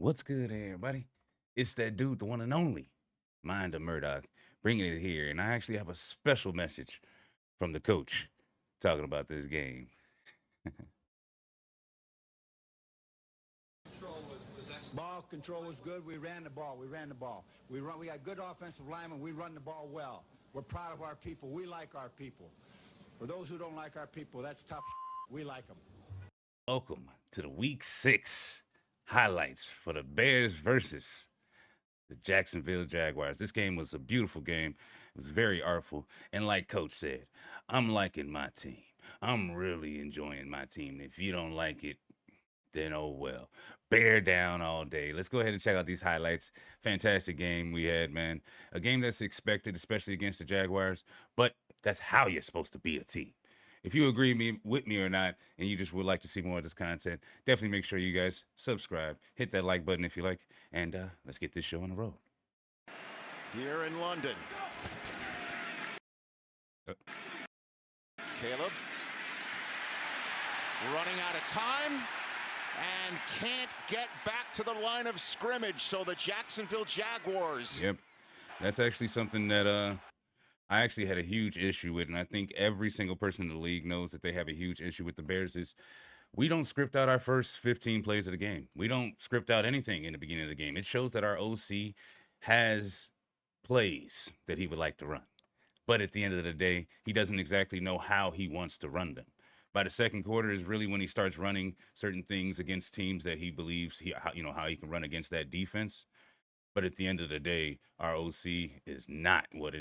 What's good, everybody? It's that dude, the one and only Mind of Murdock, bringing it here. And I actually have a special message from the coach talking about this game. Ball control was good. We ran the ball. We got good offensive linemen. We run the ball well. We're proud of our people. We like our people. For those who don't like our people, that's tough. We like them. Welcome to the Week 6 highlights for the Bears versus the Jacksonville Jaguars. This game was a beautiful game. It was very artful. And like Coach said, I'm liking my team. I'm really enjoying my team. If you don't like it, then oh well. Bear down all day. Let's go ahead and check out these highlights. Fantastic game we had, man. A game that's expected, especially against the Jaguars, but that's how you're supposed to beat a team. If you agree with me or not, and you just would like to see more of this content, definitely make sure you guys subscribe. Hit that like button if you like, and let's get this show on the road. Here in London. Caleb running out of time and can't get back to the line of scrimmage, so the Jacksonville Jaguars. Yep, that's actually something that I actually had a huge issue with, and I think every single person in the league knows that they have a huge issue with the Bears is we don't script out our first 15 plays of the game. We don't script out anything in the beginning of the game. It shows that our OC has plays that he would like to run. But at the end of the day, he doesn't exactly know how he wants to run them. By the second quarter is really when he starts running certain things against teams that he believes how he can run against that defense. But at the end of the day, our OC is not what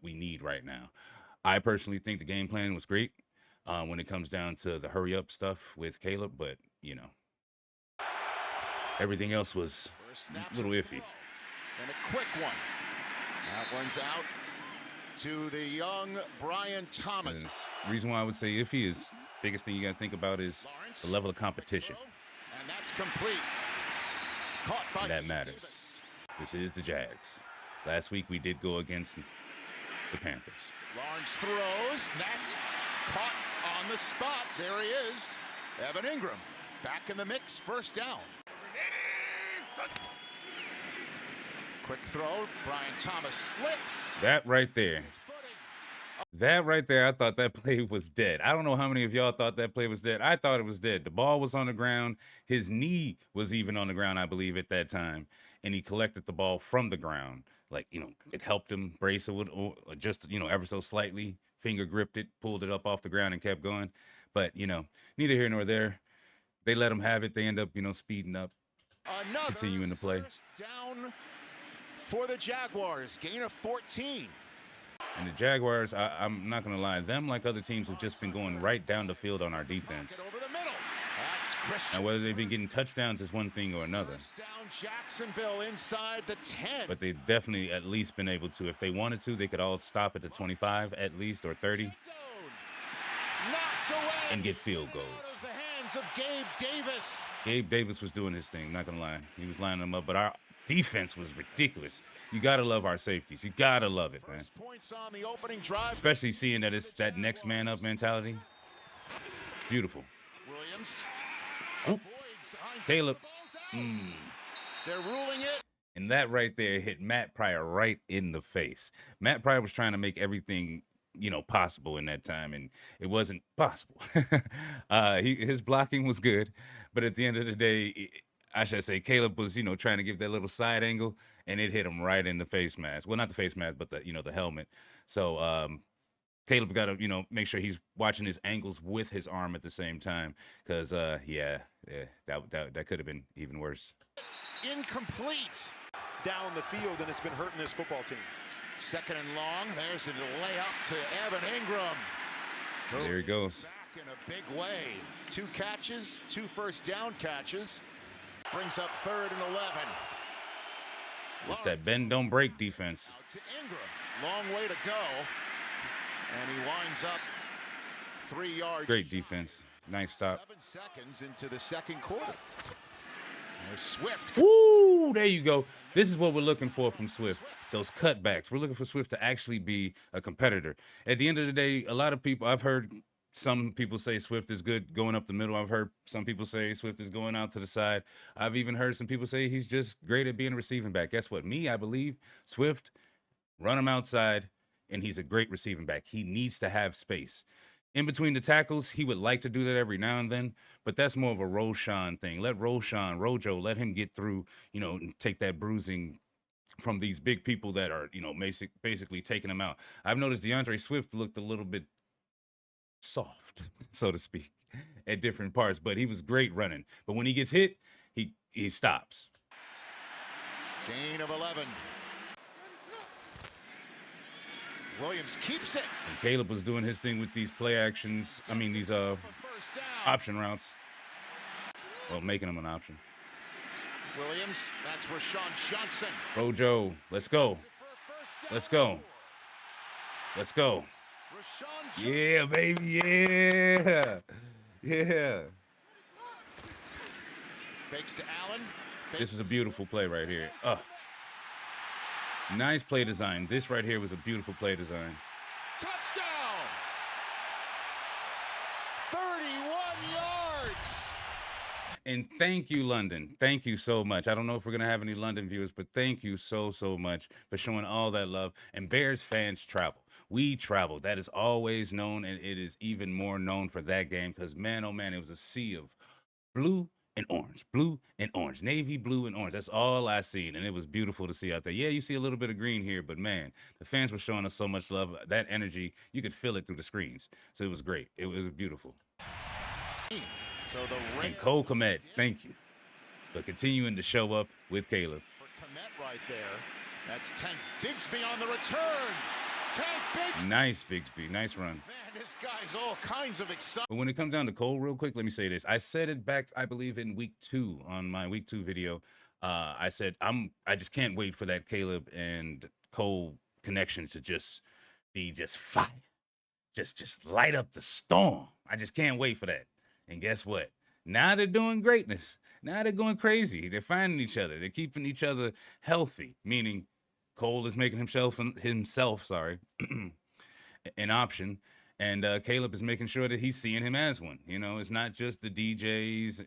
we need right now. I personally think the game plan was great when it comes down to the hurry up stuff with Caleb, but everything else was a little iffy. And a quick one. That one's out to the young Brian Thomas. The reason why I would say iffy is biggest thing you got to think about is the level of competition. And that's complete. Caught by and that matters. This is the Jags. Last week we did go against the Panthers. Lawrence throws. That's caught on the spot. There he is. Evan Ingram back in the mix. First down. Quick throw. Brian Thomas slips. That right there. I thought that play was dead. I don't know how many of y'all thought that play was dead. I thought it was dead. The ball was on the ground. His knee was even on the ground, I believe, at that time. And he collected the ball from the ground. Like, it helped him brace it or just, ever so slightly. Finger gripped it, pulled it up off the ground and kept going. But, neither here nor there. They let him have it. They end up, speeding up, continuing to play. Down for the Jaguars. Gain of 14. And the Jaguars, I'm not going to lie, them like other teams have just been going right down the field on our defense. Over the middle. That's now, whether they've been getting touchdowns is one thing or another. Down Jacksonville inside the 10. But they've definitely at least been able to. If they wanted to, they could all stop at the 25 at least or 30 and get field goals. The hands of Gabe Davis. Gabe Davis was doing his thing, not going to lie. He was lining them up, but our defense was ridiculous. You got to love our safeties. You got to love it, man. Points on the opening drive. Especially seeing that it's that next man up mentality. It's beautiful. Williams. Caleb. They're ruling it. And that right there hit Matt Pryor right in the face. Matt Pryor was trying to make everything, possible in that time, and it wasn't possible. His blocking was good, but at the end of the day, I should say Caleb was, trying to give that little side angle, and it hit him right in the face mask. Well, not the face mask, but the helmet. So Caleb got to, make sure he's watching his angles with his arm at the same time, because that could have been even worse. Incomplete. Down the field, and it's been hurting this football team. Second and long. There's a layup to Evan Ingram. There he goes. Back in a big way. 2 catches, 2 first down catches. Brings up 3rd and 11. It's that bend, don't break defense. Out to Ingram. Long way to go. And he winds up 3 yards. Great defense. Nice stop. 7 seconds into the second quarter. There's Swift. Woo! There you go. This is what we're looking for from Swift. Those cutbacks. We're looking for Swift to actually be a competitor. At the end of the day, a lot of people, I've heard Some people say Swift is good going up the middle. I've heard some people say Swift is going out to the side. I've even heard some people say he's just great at being a receiving back. Guess what? I believe Swift, run him outside, and he's a great receiving back. He needs to have space. In between the tackles, he would like to do that every now and then, but that's more of a Roshan thing. Let Rojo, let him get through, and take that bruising from these big people that are, basically taking him out. I've noticed DeAndre Swift looked a little bit soft, so to speak, at different parts, but he was great running. But when he gets hit, he stops. Gain of 11. Williams keeps it. And Caleb was doing his thing with these play actions. These option routes. Well, making them an option. Williams, that's Rashawn Johnson. Rojo, let's go. Let's go. Let's go. Yeah, baby, yeah. Yeah. Fakes to Allen. This is a beautiful play right here. Nice play design. This right here was a beautiful play design. Touchdown! 31 yards! And thank you, London. Thank you so much. I don't know if we're going to have any London viewers, but thank you so much for showing all that love. And Bears fans travel. We travel. That is always known, and it is even more known for that game because, man, oh, man, it was a sea of blue and orange, navy blue and orange. That's all I seen, and it was beautiful to see out there. Yeah, you see a little bit of green here, but man, the fans were showing us so much love. That energy, you could feel it through the screens. So it was great. It was beautiful. So the and Cole Kmet, thank you for continuing to show up with Caleb. For Kmet right there, that's Tank Bigsby on the return. Tank Bigsby. Nice, Bigsby. Nice run. Man, this guy's all kinds of excited. But when it comes down to Cole, real quick, let me say this. I said it back, I believe, in week 2 on my week 2 video. I said I just can't wait for that Caleb and Cole connection to just be just fire, just light up the storm. I just can't wait for that. And guess what? Now they're doing greatness. Now they're going crazy. They're finding each other. They're keeping each other healthy. Meaning, Cole is making himself an option. And Caleb is making sure that he's seeing him as one. It's not just the DJs.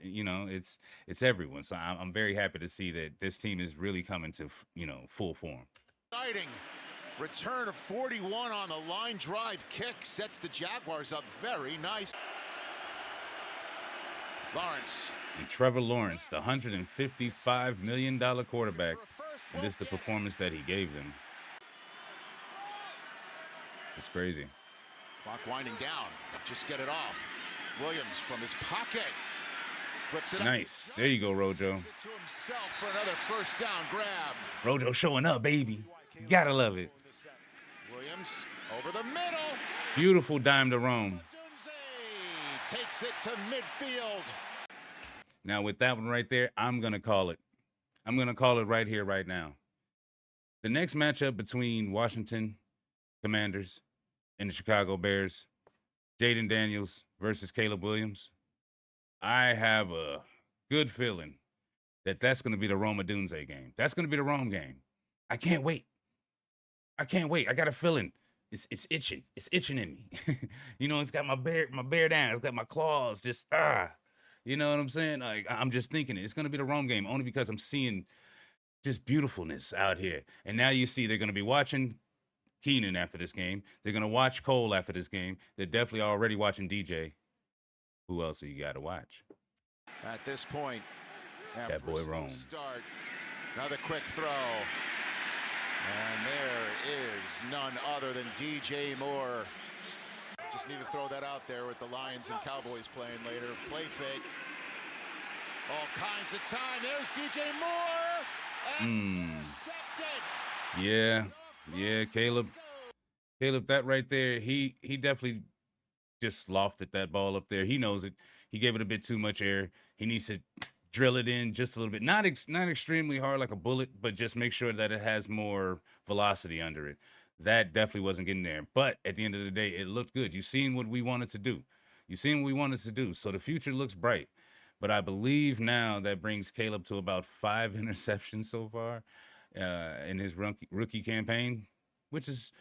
It's everyone. So I'm very happy to see that this team is really coming to full form. Exciting return of 41 on the line drive kick sets the Jaguars up very nice. Lawrence. And Trevor Lawrence, the $155 million quarterback, and this is the performance that he gave them. It's crazy. Clock winding down. Just get it off. Williams from his pocket. Flips it up. Nice. There you go, Rojo. To himself for another first down grab. Rojo showing up, baby. You gotta love it. Williams over the middle. Beautiful dime to Rome. Takes it to midfield. Now with that one right there, I'm gonna call it. I'm gonna call it right here, right now. The next matchup between Washington Commanders and the Chicago Bears, Jaden Daniels versus Caleb Williams. I have a good feeling that that's gonna be the Roma Dunze game. That's gonna be the Rome game. I can't wait. I got a feeling. It's itching. It's itching in me. It's got my bear down. It's got my claws just You know what I'm saying? Like I'm just thinking it's gonna be the Rome game only because I'm seeing just beautifulness out here. And now you see they're gonna be watching Keenan after this game. They're gonna watch Cole after this game. They're definitely already watching DJ. Who else are you gotta watch? At this point, that boy Rome. Start. Another quick throw. And there is none other than DJ Moore. Just need to throw that out there with the Lions and Cowboys playing later. Play fake. All kinds of time. There's DJ Moore. And intercepted. Yeah, Caleb. That right there, he definitely just lofted that ball up there. He knows it. He gave it a bit too much air. He needs to drill it in just a little bit. Not extremely hard like a bullet, but just make sure that it has more velocity under it. That definitely wasn't getting there. But at the end of the day, it looked good. You've seen what we wanted to do. So the future looks bright. But I believe now that brings Caleb to about 5 interceptions so far in his rookie campaign, which is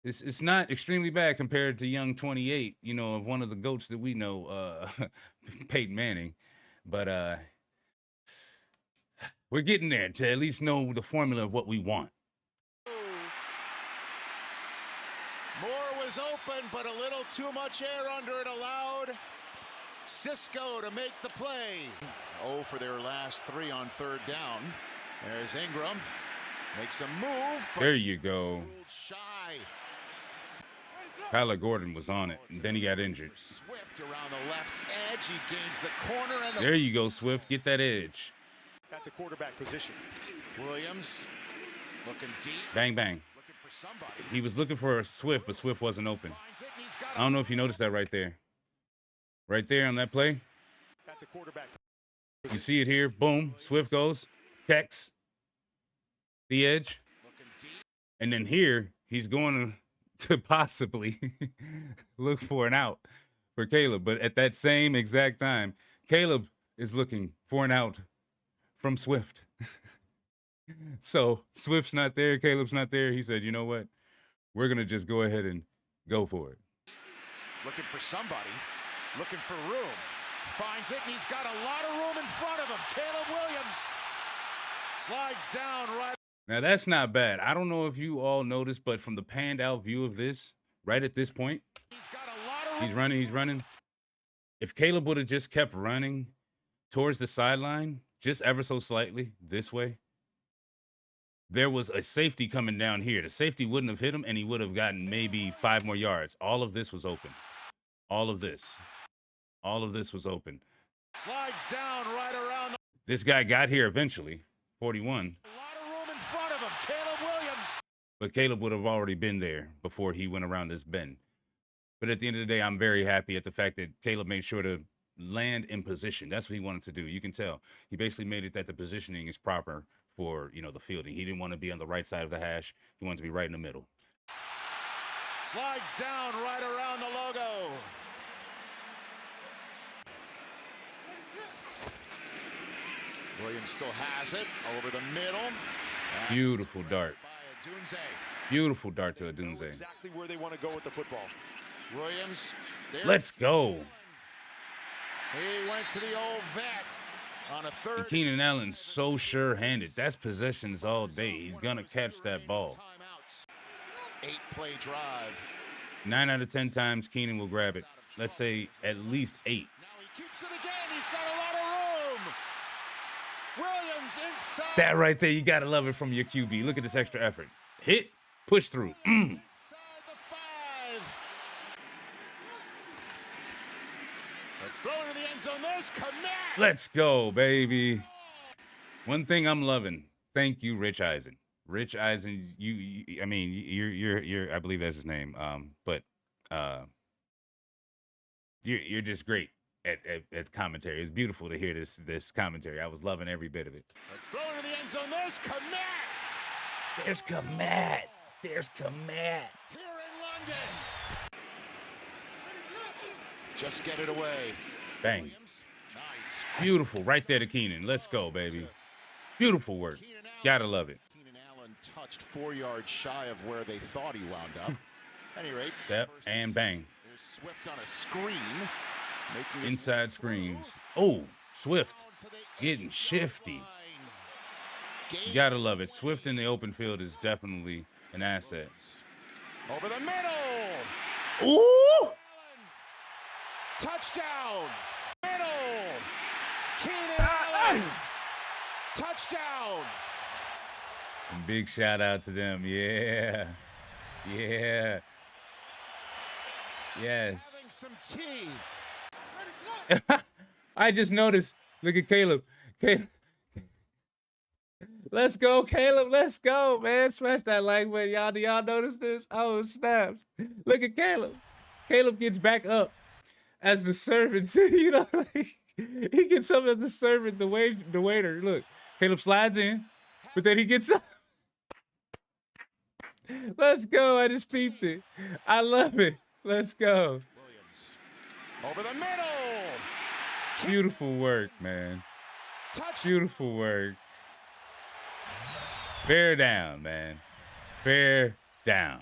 It's not extremely bad compared to young 28, you know, of one of the GOATs that we know, Peyton Manning. But we're getting there to at least know the formula of what we want. Moore was open, but a little too much air under it allowed Cisco to make the play. Oh, for their last 3 on 3rd down. There's Ingram. Makes a move. There you go. Shy. Kyler Gordon was on it, and then he got injured. Swift around the left edge. He gains the corner. And there you go, Swift. Get that edge. At the quarterback position. Williams looking deep. Bang, bang. Looking for somebody. He was looking for Swift, but Swift wasn't open. I don't know if you noticed that right there. Right there on that play. At the quarterback. You see it here. Boom. Swift goes. Checks the edge. And then here, he's going to possibly look for an out for Caleb. But at that same exact time, Caleb is looking for an out from Swift. So Swift's not there. Caleb's not there. He said, you know what? We're going to just go ahead and go for it. Looking for somebody. Looking for room. Finds it, and he's got a lot of room in front of him. Caleb Williams slides down right. Now, that's not bad. I don't know if you all noticed, but from the panned out view of this, right at this point, he's running. If Caleb would have just kept running towards the sideline, just ever so slightly this way, there was a safety coming down here. The safety wouldn't have hit him, and he would have gotten maybe 5 more yards. All of this was open. All of this was open. Slides down right around. This guy got here eventually, 41. A lot of room in front of him, Caleb Williams. But Caleb would have already been there before he went around this bend. But at the end of the day, I'm very happy at the fact that Caleb made sure to land in position. That's what he wanted to do. You can tell. He basically made it that the positioning is proper for, you know, the fielding. He didn't want to be on the right side of the hash. He wanted to be right in the middle. Slides down right around the logo. Williams still has it over the middle. Beautiful dart. Beautiful dart to Adunze. Exactly where they want to go with the football. Williams. Let's go. He went to the old vet on a third. And Keenan Allen's so sure-handed. That's possessions all day. He's going to catch that ball. 8-play drive. 9 out of 10 times, Keenan will grab it. Let's say at least 8. Now he keeps it again. He's got a lot of room. Williams inside. That right there, you got to love it from your QB. Look at this extra effort. Hit, push through. Inside the 5. Let's throw it in the end zone. There's Kmet. Let's go, baby. One thing I'm loving. Thank you, Rich Eisen. Rich Eisen, I mean, you're I believe that's his name. But you're just great at commentary. It's beautiful to hear this commentary. I was loving every bit of it. Let's throw it in the end zone. There's Kmet. There's Kmet. There's Kmet. Here in London. Just get it away. Bang. Nice. Beautiful. Right there to Keenan. Let's go, baby. Beautiful work. Gotta love it. Keenan Allen touched 4 yards shy of where they thought he wound up. At any rate, Step and bang. there's Swift on a screen. Making his Inside screens. Oh, Swift getting shifty. You gotta love it. Swift in the open field is definitely an asset. Over the middle. Ooh! Touchdown. Middle. Keenan Allen. Touchdown. And big shout out to them. Yeah. Yeah. Yes. Having some tea. I just noticed. Look at Caleb. Let's go, Caleb. Let's go, man. Smash that like button. Y'all, do y'all notice this? Oh, snaps. Look at Caleb. Caleb gets back up as the servant. You know, like, he gets up as the servant, the waiter. Look, Caleb slides in, but then he gets up. Let's go. I just peeped it. I love it. Let's go. Over the middle. Beautiful work, man. Beautiful work. Bear down, man. Bear down.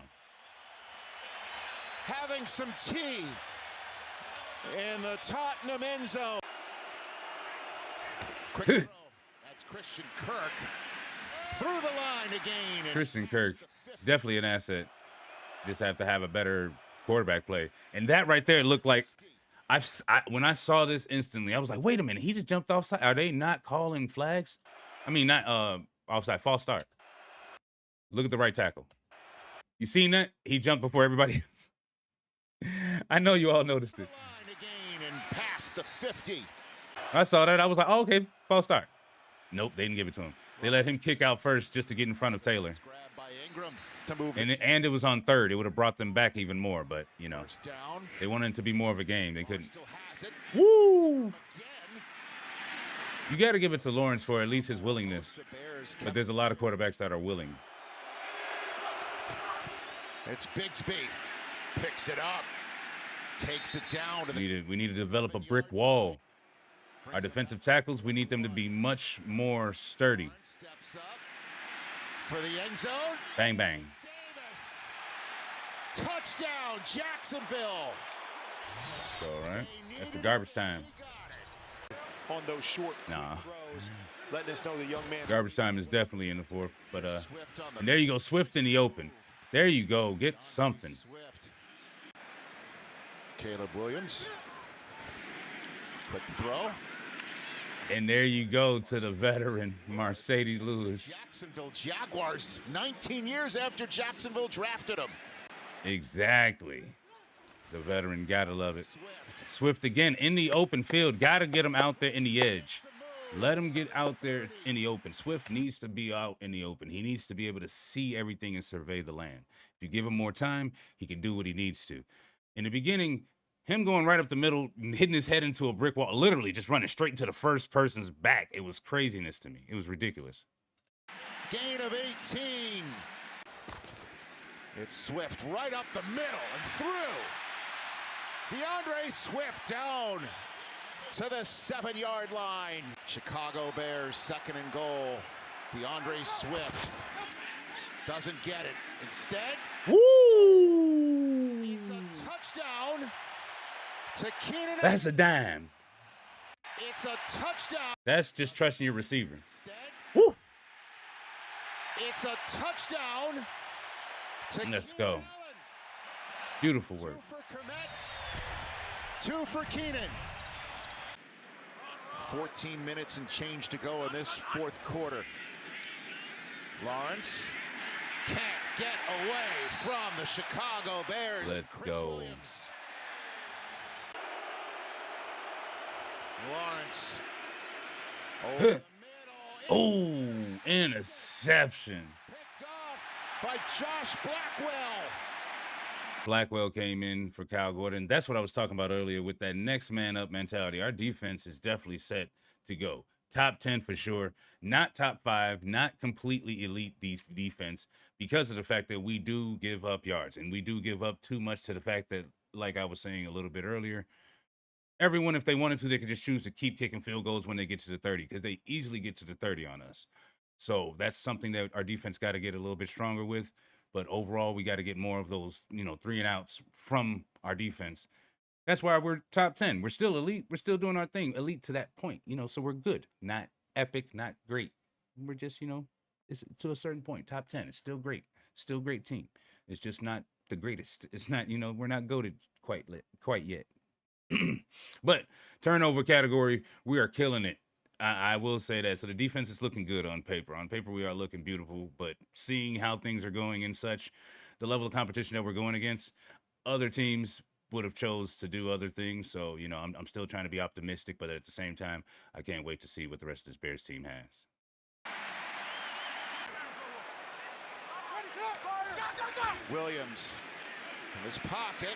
having some tea in the Tottenham end zone. Quick throw. That's Christian Kirk through the line again. Christian Kirk is definitely an asset. Just have to have a better quarterback play. And that right there looked like when I saw this instantly, I was like, wait a minute, he just jumped offside. Are they not calling flags? I mean, not offside, false start. Look at the right tackle. You seen that? He jumped before everybody else. I know you all noticed it. Again and past the 50. I saw that. I was like, oh, okay, false start. Nope, they didn't give it to him. They let him kick out first just to get in front of Taylor. Grabbed by Ingram to move And it was on third. It would have brought them back even more, but, you know, first down. they wanted it to be more of a game. They couldn't. Still has it. Woo! Again. You got to give it to Lawrence for at least his willingness. The Bears But there's a lot of quarterbacks that are willing. It's Bigsby. Picks it up. Takes it down to the We need to develop a brick wall. Our defensive tackles, we need them to be much more sturdy. steps up for the end zone. Bang, bang. Davis. Touchdown, Jacksonville. All right. That's the garbage time. On those short Nah. throws, letting us know the young man. Garbage time is definitely in the fourth. But Swift on the and there you go, Swift in the open. There you go. Get something. Swift. Caleb Williams. Quick throw. And there you go to the veteran, Mercedes Lewis. Jacksonville Jaguars, 19 years after Jacksonville drafted him. Exactly. The veteran, gotta love it. Swift. Swift again in the open field. Gotta get him out there in the edge. Let him get out there in the open. Swift needs to be out in the open. He needs to be able to see everything and survey the land. If you give him more time, he can do what he needs to. In the beginning, him going right up the middle, hitting his head into a brick wall, literally just running straight into the first person's back. It was craziness to me. It was ridiculous. Gain of 18. It's Swift right up the middle and through. DeAndre Swift down to the 7-yard line. Chicago Bears, 2nd and goal. DeAndre Swift doesn't get it. Instead, Woo! it's a touchdown to Keenan. That's a dime. It's a touchdown. That's just trusting your receiver. Instead, Woo! it's a touchdown to Let's Keenan go. Allen. Beautiful work. 2 for Komet, 2 for Keenan. 14 minutes and change to go in this fourth quarter. Lawrence can't get away from the Chicago Bears. Let's Chris go. Williams. Lawrence over the middle. Oh, interception. Picked off by Josh Blackwell. Blackwell came in for Kyle Gordon. That's what I was talking about earlier with that next man up mentality. Our defense is definitely set to go. Top 10 for sure. Not top 5, not completely elite defense because of the fact that we do give up yards and we do give up too much to the fact that, like I was saying a little bit earlier, everyone, if they wanted to, they could just choose to keep kicking field goals when they get to the 30 because they easily get to the 30 on us. So that's something that our defense got to get a little bit stronger with. But overall, we got to get more of those, 3 and outs from our defense. That's why we're top 10. We're still elite. We're still doing our thing. Elite to that point, so we're good. Not epic, not great. We're just, it's to a certain point. Top 10. It's still great. Still great team. It's just not the greatest. It's not, we're not goated quite yet. But turnover category, we are killing it. I will say that. So the defense is looking good on paper. On paper, we are looking beautiful. But seeing how things are going and such, the level of competition that we're going against, other teams would have chose to do other things. So, I'm still trying to be optimistic. But at the same time, I can't wait to see what the rest of this Bears team has. Williams from his pocket.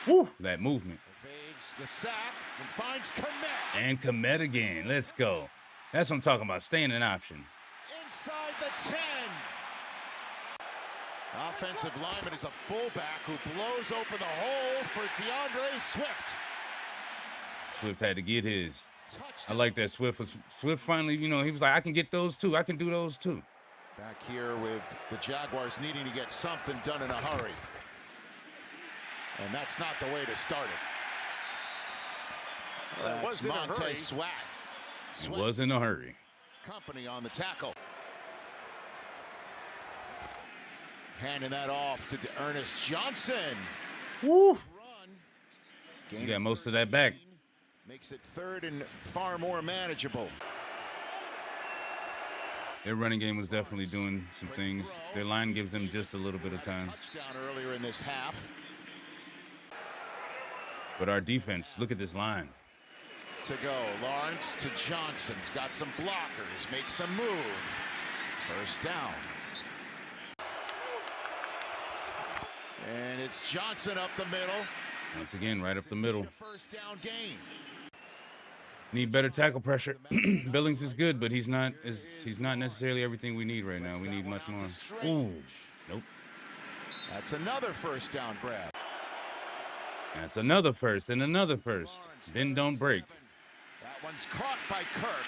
Woo! That movement. Evades the sack and finds Komet. And Komet again. Let's go. That's what I'm talking about. Staying in option. Inside the 10. Offensive lineman is a fullback who blows open the hole for DeAndre Swift. Swift had to get his. Touchdown. I like that Swift finally, he was like, I can get those too. I can do those too. Back here with the Jaguars needing to get something done in a hurry. And that's not the way to start it. Well, it That's was in a hurry. Montez Sweat. It was in a hurry. Company on the tackle. Handing that off to Ernest Johnson. Woo! Run. You got most of that back. Makes it third and far more manageable. Their running game was definitely doing some things. Their line gives them just a little bit of time. Touchdown earlier in this half. But our defense, look at this line. To go, Lawrence to Johnson's got some blockers, makes a move. First down. And it's Johnson up the middle. Once again, right up the middle. First down gain. Need better tackle pressure. Billings is good, but he's not necessarily everything we need right now. We need much more. Ooh, nope. That's another first down grab. That's another first and another first. Then don't break. That one's caught by Kirk.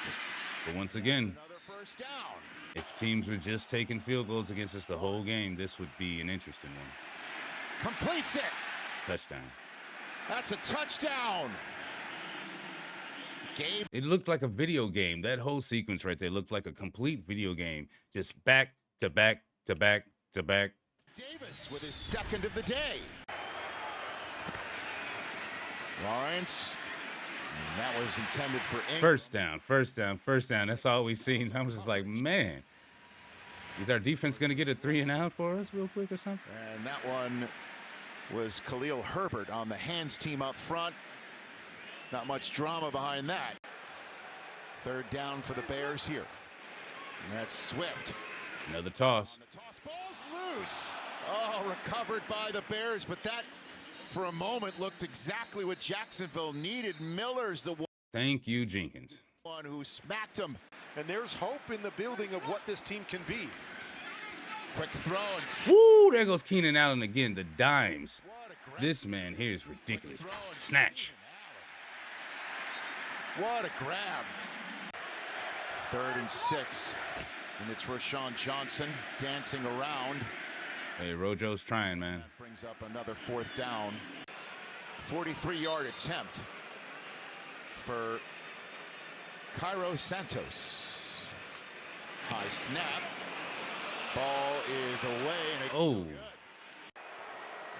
But once again, Another first down. if teams were just taking field goals against us the whole game, this would be an interesting one. Completes it. Touchdown. That's a touchdown. Gabe. It looked like a video game. That whole sequence right there looked like a complete video game. Just back to back to back to back. Davis with his second of the day. Lawrence. And that was intended for Ingram. First down, first down, first down. That's all we seen. I was just like, man, is our defense going to get a 3 and out for us real quick or something? And that one was Khalil Herbert on the hands team up front. Not much drama behind that. Third down for the Bears here. And that's Swift. Another toss. The toss ball's loose. Oh, recovered by the Bears, but that for a moment looked exactly what Jacksonville needed. Miller's the Thank you, Jenkins. one who smacked him. And there's hope in the building of what this team can be. Quick throw. Woo, there goes Keenan Allen again, the dimes. This man here is ridiculous. Snatch. What a grab. 3rd and 6. And it's Rashawn Johnson dancing around. Hey, Rojo's trying, man. That brings up another 4th down. 43-yard attempt for Cairo Santos. High snap. Ball is away, and it's no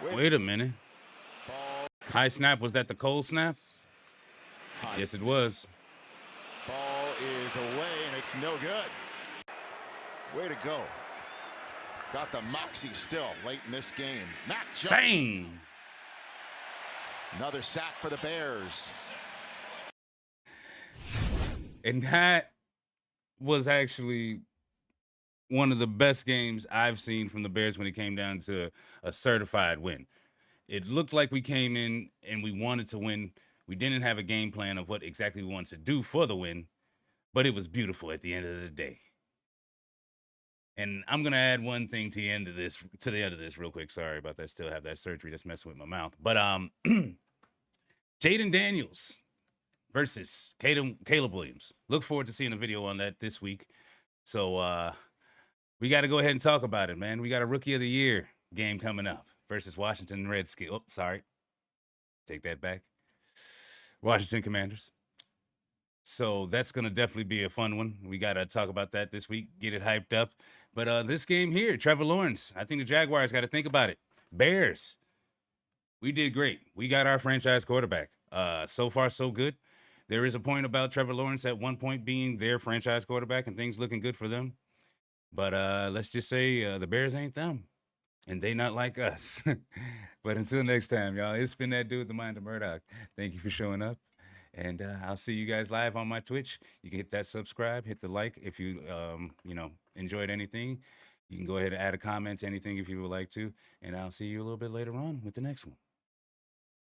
good. Wait a minute. Ball. High snap, was that the cold snap? High Yes, it was. Ball is away, and it's no good. Way to go. Got the moxie still late in this game. Mac Jones. Bang! Another sack for the Bears. And that was actually one of the best games I've seen from the Bears when it came down to a certified win. It looked like we came in and we wanted to win. We didn't have a game plan of what exactly we wanted to do for the win, but it was beautiful at the end of the day. And I'm going to add one thing to the end of this real quick. Sorry about that. Still have that surgery that's messing with my mouth. But Jaden Daniels versus Caleb Williams. Look forward to seeing a video on that this week. So we got to go ahead and talk about it, man. We got a Rookie of the Year game coming up versus Washington Redskins. Oh, sorry. Take that back. Washington Commanders. So that's going to definitely be a fun one. We got to talk about that this week, get it hyped up. But this game here, Trevor Lawrence, I think the Jaguars got to think about it. Bears, we did great. We got our franchise quarterback. So far, so good. There is a point about Trevor Lawrence at one point being their franchise quarterback and things looking good for them. But let's just say the Bears ain't them, and they not like us. But until next time, y'all, it's been that dude, the Mind of Murdock. Thank you for showing up. And I'll see you guys live on my Twitch. You can hit that subscribe, hit the like if you, enjoyed anything. You can go ahead and add a comment to anything if you would like to. And I'll see you a little bit later on with the next one.